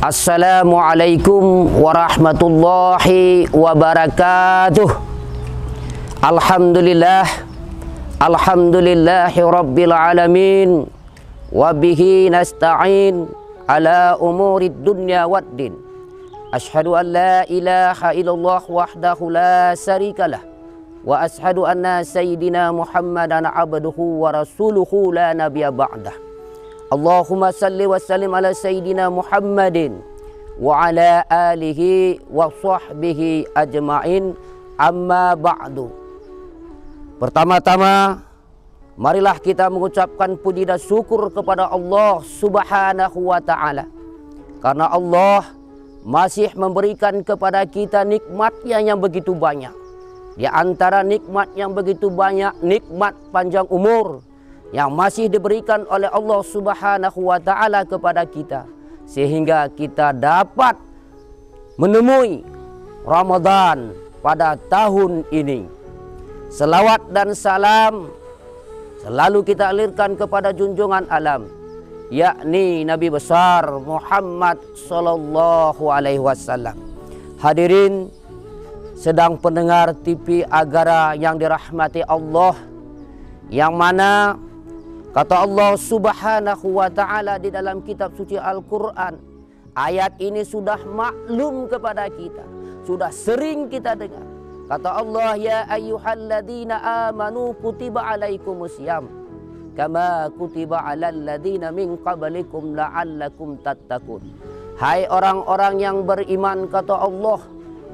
Assalamualaikum warahmatullahi wabarakatuh. Alhamdulillahi rabbil alamin. Wabihi nasta'in ala umurid dunya waddin. Ashhadu an la ilaha illallah wahdahu la syarikalah. Wa ashhadu anna sayyidina Muhammadan abduhu wa rasuluhu la nabiyya ba'dah. Allahumma salli wa sallim ala sayyidina Muhammadin wa ala alihi wa sahbihi ajma'in, amma ba'du. Pertama-tama, marilah kita mengucapkan puji dan syukur kepada Allah Subhanahu wa ta'ala, karena Allah masih memberikan kepada kita nikmatnya yang begitu banyak. Di antara nikmat yang begitu banyak, nikmat panjang umur yang masih diberikan oleh Allah Subhanahu wa ta'ala kepada kita, sehingga kita dapat menemui Ramadan pada tahun ini. Selawat dan salam selalu kita alirkan kepada junjungan alam, yakni Nabi besar Muhammad sallallahu alaihi wasallam. Hadirin sedang pendengar TV Agara yang dirahmati Allah, yang mana kata Allah Subhanahu wa ta'ala di dalam kitab suci Al-Quran, ayat ini sudah maklum kepada kita, sudah sering kita dengar. Kata Allah, ya ayyuhalladzina amanu kutiba alaikumusiyam kama kutiba alal ladzina min qablikum la'allakum tattaqun. Hai orang-orang yang beriman, kata Allah,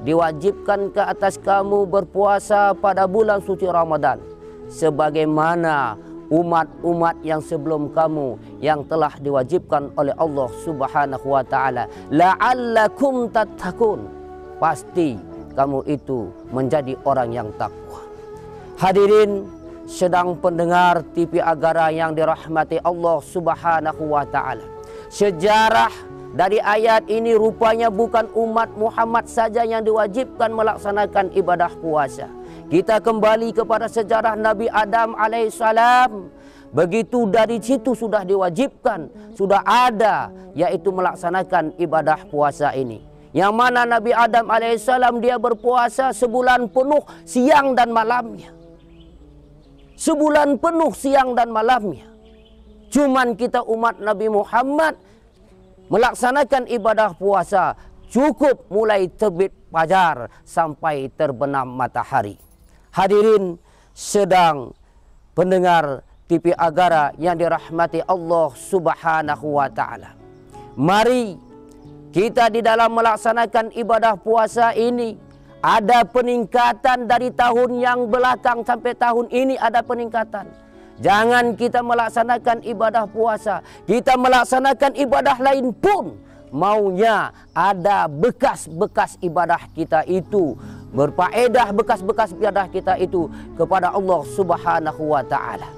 diwajibkan ke atas kamu berpuasa pada bulan suci Ramadan, sebagaimana umat-umat yang sebelum kamu yang telah diwajibkan oleh Allah Subhanahu wa ta'ala, la'allakum tattaqun, pasti kamu itu menjadi orang yang takwa. Hadirin sedang pendengar TV Agara yang dirahmati Allah Subhanahu wa ta'ala, sejarah dari ayat ini rupanya bukan umat Muhammad saja yang diwajibkan melaksanakan ibadah puasa. Kita kembali kepada sejarah Nabi Adam alaihissalam. Begitu dari situ sudah diwajibkan, sudah ada, yaitu melaksanakan ibadah puasa ini. Yang mana Nabi Adam alaihissalam dia berpuasa sebulan penuh siang dan malamnya. Sebulan penuh siang dan malamnya. Cuman kita umat Nabi Muhammad melaksanakan ibadah puasa cukup mulai terbit fajar sampai terbenam matahari. Hadirin sedang pendengar TV Agara yang dirahmati Allah Subhanahu wa ta'ala, mari kita di dalam melaksanakan ibadah puasa ini ada peningkatan dari tahun yang belakang sampai tahun ini, ada peningkatan. Jangan kita melaksanakan ibadah puasa, kita melaksanakan ibadah lain pun maunya ada bekas-bekas ibadah kita itu, berfaedah bekas-bekas ibadah kita itu kepada Allah Subhanahu wa ta'ala.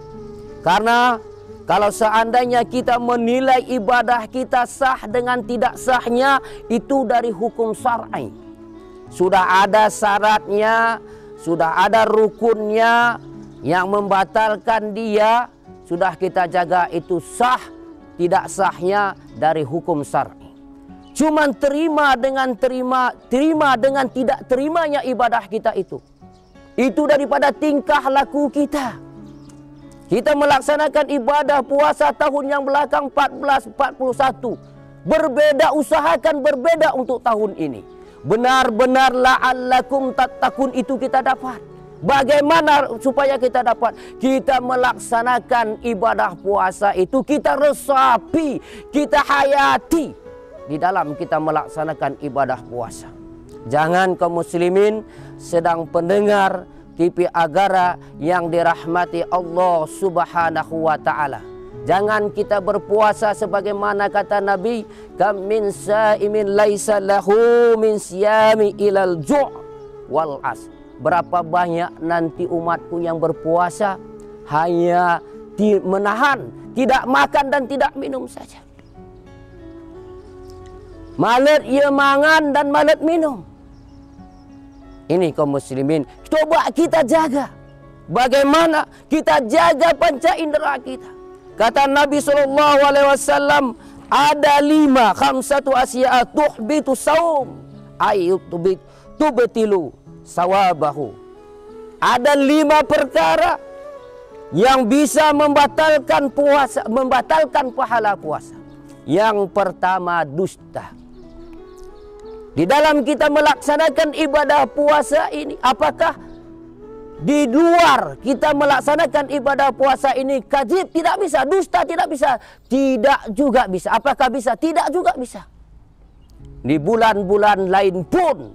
Karena kalau seandainya kita menilai ibadah kita sah dengan tidak sahnya, itu dari hukum syar'i. Sudah ada syaratnya, sudah ada rukunnya yang membatalkan dia, sudah kita jaga itu sah tidak sahnya dari hukum syar'i. Cuman terima dengan tidak terimanya ibadah kita itu daripada tingkah laku kita. Kita melaksanakan ibadah puasa tahun yang belakang 1441 berbeda, usahakan berbeda untuk tahun ini. Benar-benar la'allakum tattaqun itu kita dapat. Bagaimana supaya kita dapat? Kita melaksanakan ibadah puasa itu, kita resapi, kita hayati di dalam kita melaksanakan ibadah puasa. Jangan kaum muslimin sedang pendengar TV Agara yang dirahmati Allah Subhanahu wa ta'ala, jangan kita berpuasa sebagaimana kata Nabi, kam min saimin laisa lahu min siyami ilal ju' wal as. Berapa banyak nanti umatku yang berpuasa hanya menahan, tidak makan dan tidak minum saja. Malet ia mangan dan malet minum. Ini kaum muslimin, coba kita jaga. Bagaimana kita jaga panca indera kita. Kata Nabi SAW, Ada 5 khamsatu asya'a tuhbitu saum ay tubtilu sawabahu. Ada 5 perkara yang bisa membatalkan puasa, membatalkan pahala puasa. Yang pertama, dusta. Di dalam kita melaksanakan ibadah puasa ini, apakah di luar kita melaksanakan ibadah puasa ini kadzib? Tidak bisa. Dusta tidak bisa. Tidak juga bisa. Apakah bisa? Tidak juga bisa. Di bulan-bulan lain pun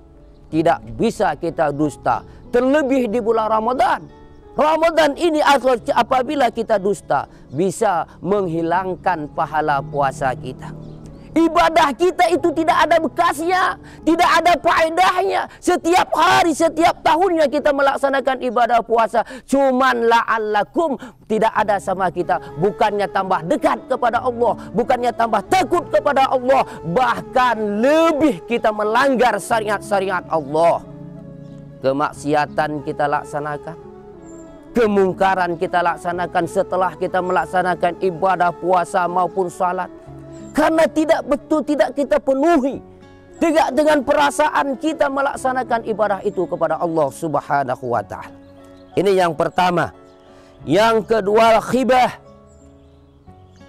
tidak bisa kita dusta. Terlebih di bulan Ramadan. Ramadan ini apabila kita dusta, bisa menghilangkan pahala puasa kita. Ibadah kita itu tidak ada bekasnya, tidak ada faedahnya. Setiap hari, setiap tahunnya kita melaksanakan ibadah puasa, cuman la'allakum, tidak ada sama kita. Bukannya tambah dekat kepada Allah, bukannya tambah takut kepada Allah, bahkan lebih kita melanggar syariat-syariat Allah. Kemaksiatan kita laksanakan, kemungkaran kita laksanakan setelah kita melaksanakan ibadah puasa maupun salat. Karena tidak betul, tidak kita penuhi, tidak dengan perasaan kita melaksanakan ibadah itu kepada Allah Subhanahu wa ta'ala. Ini yang pertama. Yang kedua, khibah,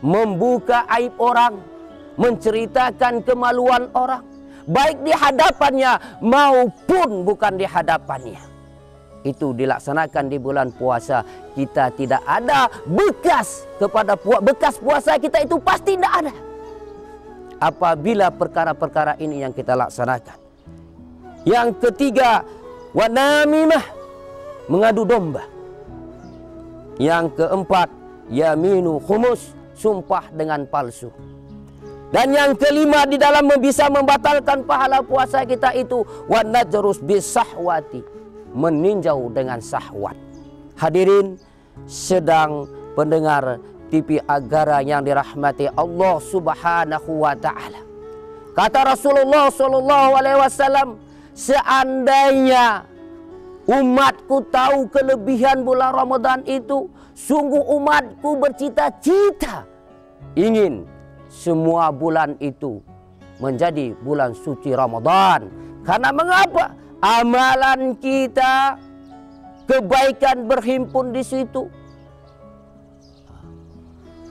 membuka aib orang, menceritakan kemaluan orang, baik di hadapannya maupun bukan di hadapannya. Itu dilaksanakan di bulan puasa. Kita tidak ada bekas kepada bekas puasa kita, itu pasti tidak ada. Apabila perkara-perkara ini yang kita laksanakan. Yang ketiga, wanamimah, mengadu domba. Yang keempat, yaminu khumus, sumpah dengan palsu. Dan yang kelima, di dalam bisa membatalkan pahala puasa kita itu wanajrus bisahwati, meninjau dengan syahwat. Hadirin sedang pendengar TV Agara yang dirahmati Allah Subhanahu wa ta'ala. Kata Rasulullah SAW, seandainya umatku tahu kelebihan bulan Ramadan itu, sungguh umatku bercita-cita ingin semua bulan itu menjadi bulan suci Ramadan. Karena mengapa? Amalan kita, kebaikan berhimpun di situ.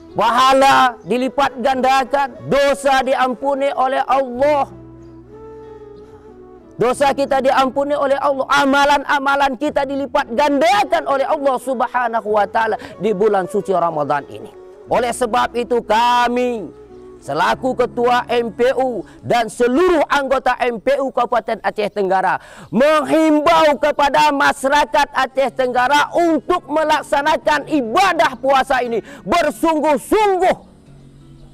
Pahala dilipat gandakan, dosa diampuni oleh Allah. Dosa kita diampuni oleh Allah, amalan-amalan kita dilipat gandakan oleh Allah Subhanahu wa ta'ala di bulan suci Ramadan ini. Oleh sebab itu kami selaku Ketua MPU dan seluruh anggota MPU Kabupaten Aceh Tenggara menghimbau kepada masyarakat Aceh Tenggara untuk melaksanakan ibadah puasa ini bersungguh-sungguh.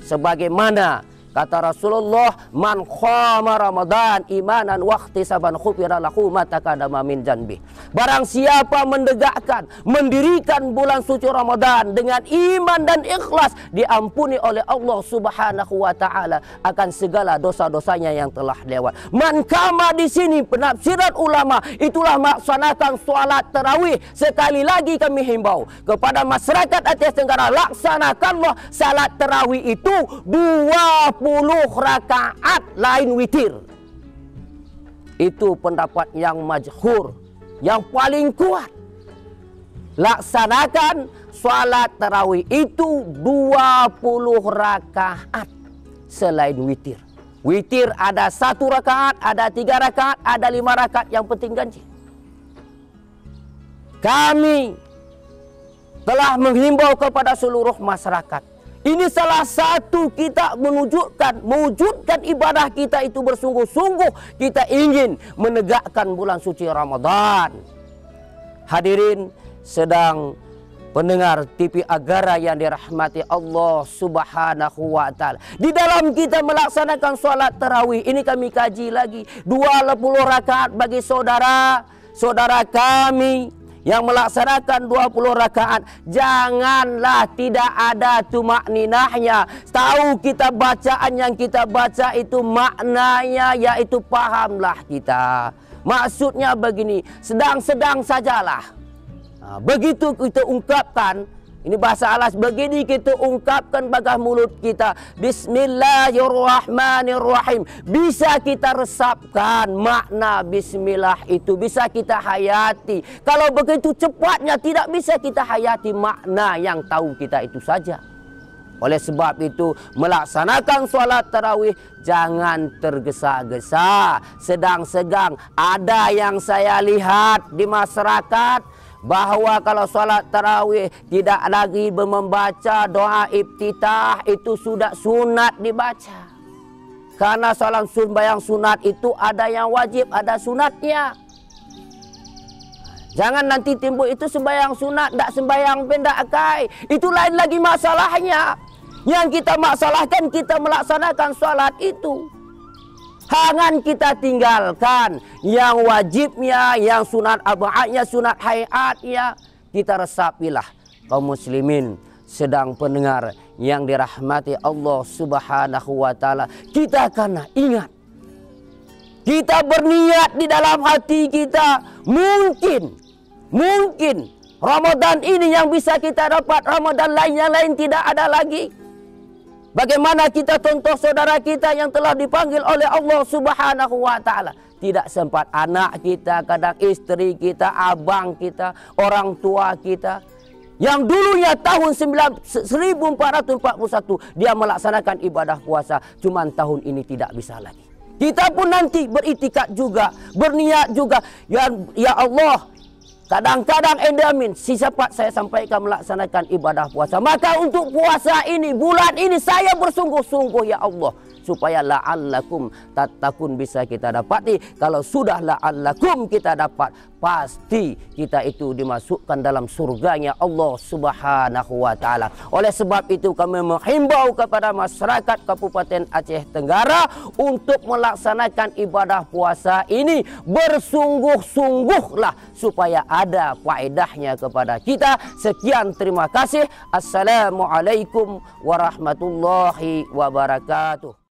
Sebagaimana kata Rasulullah, man qama Ramadan imanan wa ihtisaban ghufira lahu ma taqaddama min dzanbi. Barang siapa mendegakkan, mendirikan bulan suci Ramadan dengan iman dan ikhlas, diampuni oleh Allah Subhanahu wa ta'ala akan segala dosa-dosanya yang telah lewat. Man qama di sini penafsiran ulama, itulah melaksanakan salat tarawih. Sekali lagi kami himbau kepada masyarakat Aceh Tenggara, laksanakanlah salat tarawih itu 20 rakaat lain witir. Itu pendapat yang majhur, yang paling kuat. Laksanakan salat tarawih itu 20 rakaat selain witir. Witir ada 1 rakaat, ada 3 rakaat, ada 5 rakaat, yang penting ganjil. Kami telah menghimbau kepada seluruh masyarakat. Ini salah satu kita mewujudkan ibadah kita itu bersungguh-sungguh. Kita ingin menegakkan bulan suci Ramadan. Hadirin sedang pendengar TV Agara yang dirahmati Allah Subhanahu wa ta'ala. Di dalam kita melaksanakan sholat tarawih ini, kami kaji lagi 20 rakaat bagi saudara kami yang melaksanakan 20 rakaat. Janganlah tidak ada tumakninahnya. Tahu kita bacaan yang kita baca itu maknanya, yaitu pahamlah kita. Maksudnya begini, sedang-sedang sajalah. Nah, begitu kita ungkapkan, Ini bahasa alas. Begini kita ungkapkan bagah mulut kita. Bismillahirrahmanirrahim. Bisa kita resapkan makna bismillah itu. Bisa kita hayati. Kalau begitu cepatnya tidak bisa kita hayati makna yang tahu kita itu saja. Oleh sebab itu melaksanakan sholat tarawih jangan tergesa-gesa, sedang-segang. Ada yang saya lihat di masyarakat bahwa kalau sholat tarawih tidak lagi membaca doa iftitah, itu sudah sunat dibaca. Karena sholat sembahyang sunat itu ada yang wajib, ada sunatnya. Jangan nanti timbul itu sembahyang sunat, tidak sembahyang pendakai. Itu lain lagi masalahnya. Yang kita masalahkan kita melaksanakan sholat itu. Jangan kita tinggalkan yang wajibnya, yang sunat abadnya, sunat hayatnya. Kita resapilah kaum muslimin sedang pendengar yang dirahmati Allah Subhanahu wa taala. Kita karena ingat, kita berniat di dalam hati kita, mungkin Ramadan ini yang bisa kita dapat, Ramadan lain yang lain tidak ada lagi. Bagaimana kita contoh saudara kita yang telah dipanggil oleh Allah Subhanahu wa taala. Tidak sempat anak kita, kadang istri kita, abang kita, orang tua kita. Yang dulunya tahun 1441 dia melaksanakan ibadah puasa. Cuman tahun ini tidak bisa lagi. Kita pun nanti beritikad juga, berniat juga. Ya Allah, kadang-kadang endamin si sempat saya sampaikan melaksanakan ibadah puasa. Maka untuk puasa ini, bulan ini saya bersungguh-sungguh ya Allah, supaya la'allakum tattaqun bisa kita dapati. Kalau sudah la'allakum kita dapat, pasti kita itu dimasukkan dalam surganya Allah Subhanahu wa taala. Oleh sebab itu kami menghimbau kepada masyarakat Kabupaten Aceh Tenggara untuk melaksanakan ibadah puasa ini bersungguh-sungguhlah supaya ada faedahnya kepada kita. Sekian, terima kasih. Assalamualaikum warahmatullahi wabarakatuh.